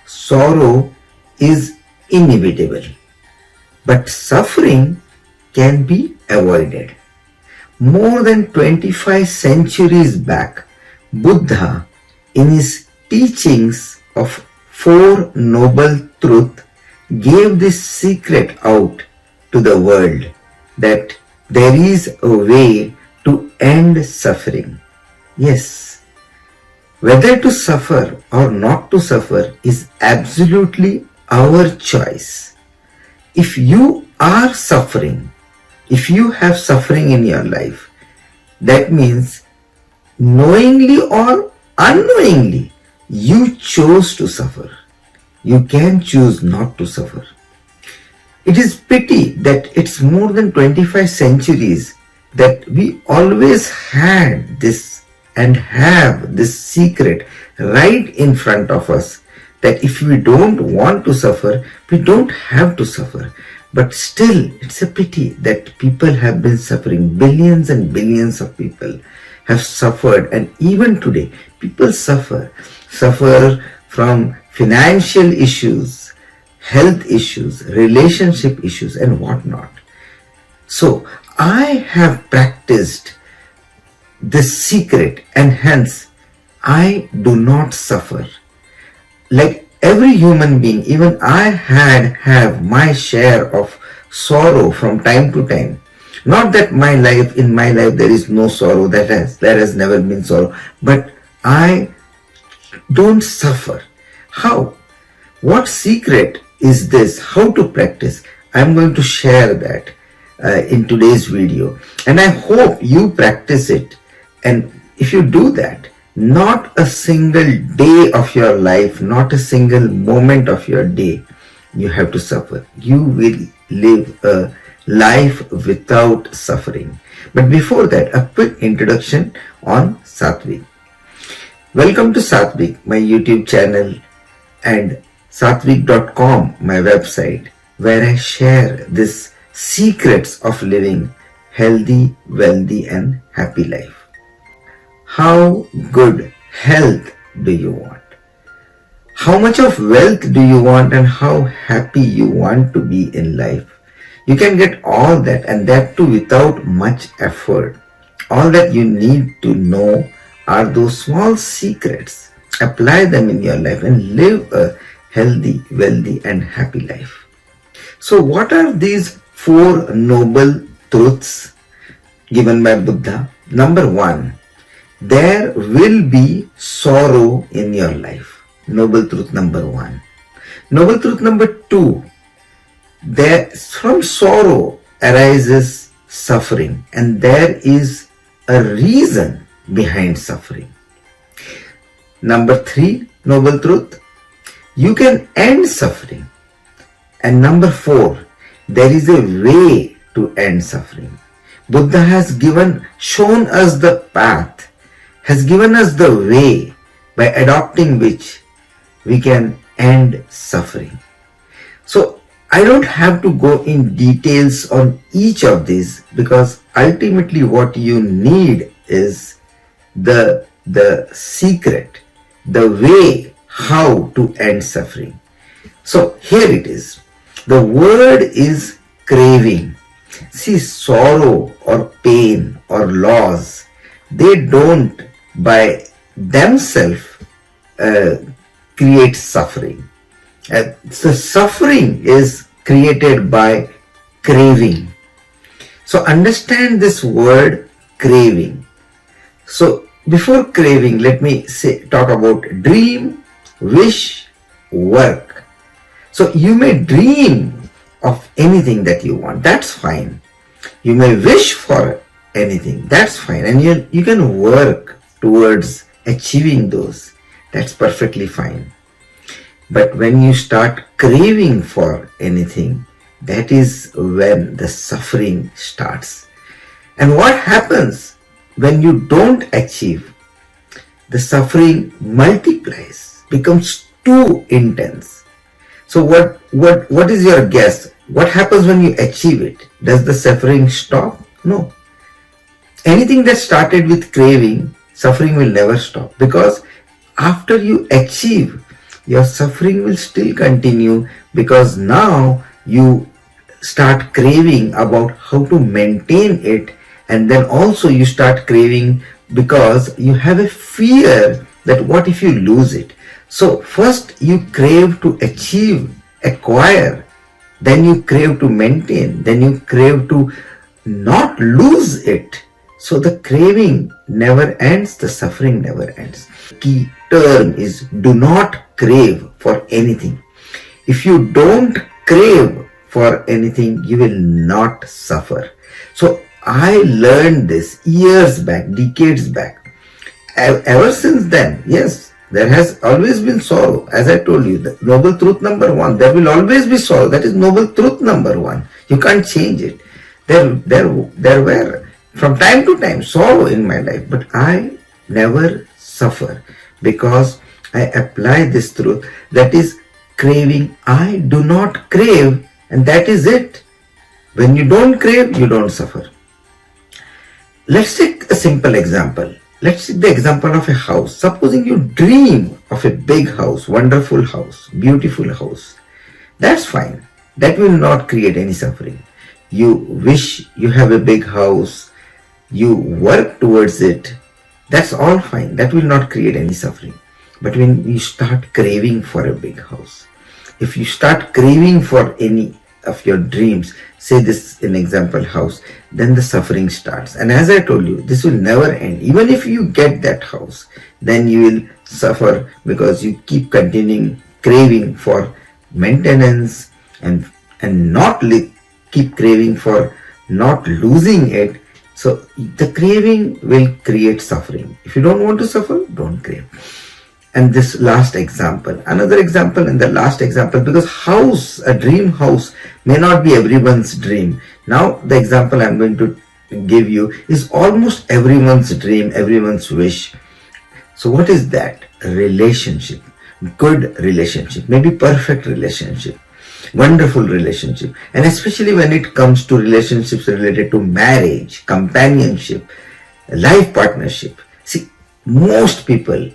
sorrow is inevitable, but suffering can be avoided. More than 25 centuries back, Buddha, in his teachings of Four Noble Truths, gave this secret out to the world that there is a way to end suffering. Yes, whether to suffer or not to suffer is absolutely our choice. If you are suffering, if you have suffering in your life, that means knowingly or unknowingly you chose to suffer. You can choose not to suffer. It is pity that it's more than 25 centuries that we always had this and have this secret right in front of us, that if we don't want to suffer, we don't have to suffer. But still, it's a pity that people have been suffering. Billions and billions of people have suffered, and even today, people suffer from financial issues, health issues, relationship issues, and whatnot. So, I have practiced this secret, and hence, I do not suffer. Like every human being, even I have my share of sorrow from time to time. Not that in my life there is no sorrow, there has never been sorrow, but I don't suffer. How? What secret is this? How to practice? I'm going to share that in today's video, and I hope you practice it. And if you do that, not a single day of your life, not a single moment of your day, you have to suffer. You will live a life without suffering. But before that, a quick introduction on Sathvikh. Welcome to Sathvikh, my YouTube channel, and sathvikh.com, my website, where I share these secrets of living healthy, wealthy, and happy life. How good health do you want? How much of wealth do you want, and how happy you want to be in life? You can get all that, and that too without much effort. All that you need to know are those small secrets. Apply them in your life and live a healthy, wealthy, and happy life. So what are these four noble truths given by Buddha? Number one, there will be sorrow in your life. Noble truth number one. Noble truth number two, from sorrow arises suffering, and there is a reason behind suffering. Number three, noble truth, you can end suffering. And number four, there is a way to end suffering. Buddha has shown us the path, has given us the way by adopting which we can end suffering. So I don't have to go in details on each of these, because ultimately what you need is the secret, the way how to end suffering. So here it is. The word is craving. See, sorrow or pain or loss, they don't by themselves create suffering. So suffering is created by craving. So understand this word craving. So before craving, let me talk about dream, wish, work. So you may dream of anything that you want, that's fine. You may wish for anything, that's fine. And you can work towards achieving those, that's perfectly fine. But when you start craving for anything, that is when the suffering starts. And what happens when you don't achieve? The suffering multiplies, becomes too intense. So what is your guess? What happens when you achieve it? Does the suffering stop? No. Anything that started with craving, suffering will never stop, because after you achieve, your suffering will still continue, because now you start craving about how to maintain it, and then also you start craving because you have a fear that what if you lose it. So first you crave to achieve, acquire, then you crave to maintain, then you crave to not lose it. So the craving never ends, the suffering never ends. Key term is do not crave for anything. If you don't crave for anything, you will not suffer. So I learned this years back, decades back. Ever since then, yes, there has always been sorrow. As I told you, the noble truth number one, there will always be sorrow. That is noble truth number one. You can't change it. There were from time to time sorrow in my life, but I never suffer because I apply this truth. That is craving. I do not crave, and that is it. When you don't crave, you don't suffer. Let's take a simple example. Let's take the example of a house. Supposing you dream of a big house, wonderful house, beautiful house. That's fine. That will not create any suffering. You wish you have a big house, you work towards it. That's all fine. That will not create any suffering. But when you start craving for a big house, if you start craving for any of your dreams, say this in example house, then the suffering starts. And as I told you, this will never end. Even if you get that house, then you will suffer because you keep continuing craving for maintenance and not keep craving for not losing it. So the craving will create suffering. If you don't want to suffer, don't crave. And this last example, another example, and the last example, because house, a dream house may not be everyone's dream. Now the example I'm going to give you is almost everyone's dream, everyone's wish. So what is that? Relationship, good relationship, maybe perfect relationship, wonderful relationship. And especially when it comes to relationships related to marriage, companionship, life partnership. See, most people,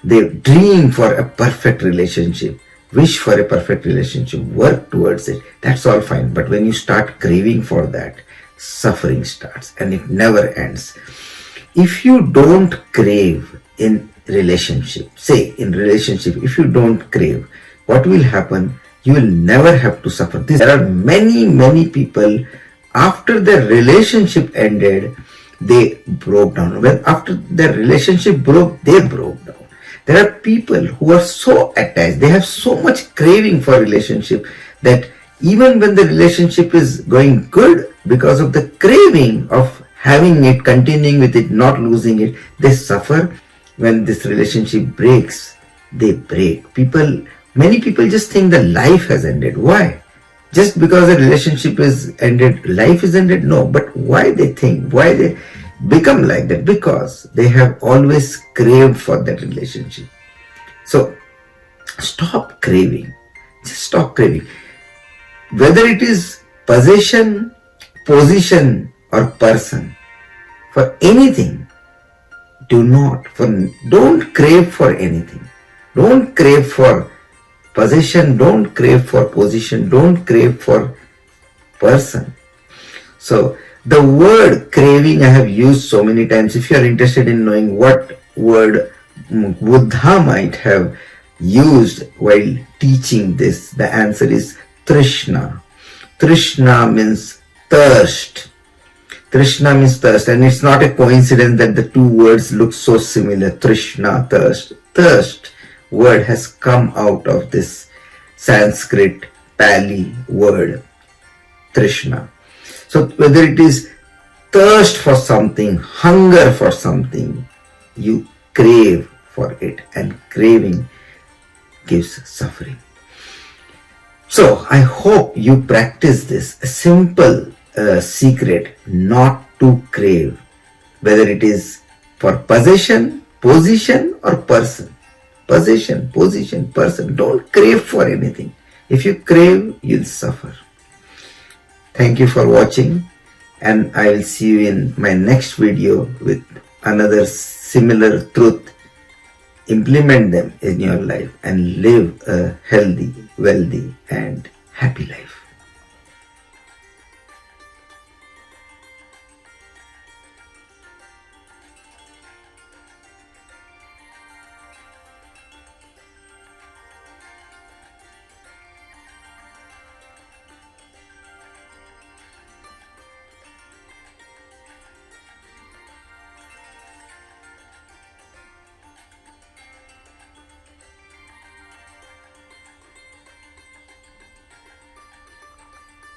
they dream for a perfect relationship, wish for a perfect relationship, work towards it. That's all fine. But when you start craving for that, suffering starts and it never ends. If you don't crave in relationship, say in relationship, if you don't crave, what will happen? You will never have to suffer. There are many people, after their relationship ended, they broke down. When after their relationship broke, they broke down. There are people who are so attached, they have so much craving for relationship that even when the relationship is going good, because of the craving of having it, continuing with it, not losing it, they suffer. When this relationship breaks, they break. Many people just think that life has ended. Why? Just because a relationship is ended, life is ended? No, but why they think, why they become like that? Because they have always craved for that relationship. So stop craving. Just stop craving. Whether it is possession, position, or person, for anything, don't crave for anything. Don't crave for possession, don't crave for position, don't crave for person. So the word craving I have used so many times. If you are interested in knowing what word Buddha might have used while teaching this, the answer is Trishna. Trishna means thirst. Trishna means thirst, and it's not a coincidence that the two words look so similar. Trishna, thirst. Thirst word has come out of this Sanskrit Pali word Trishna. So whether it is thirst for something, hunger for something, you crave for it, and craving gives suffering. So I hope you practice this, a simple secret not to crave, whether it is for possession, position, or person. Possession, position, person. Don't crave for anything. If you crave, you'll suffer. Thank you for watching, and I will see you in my next video with another similar truth implement them in your life and live a healthy, wealthy, and happy life.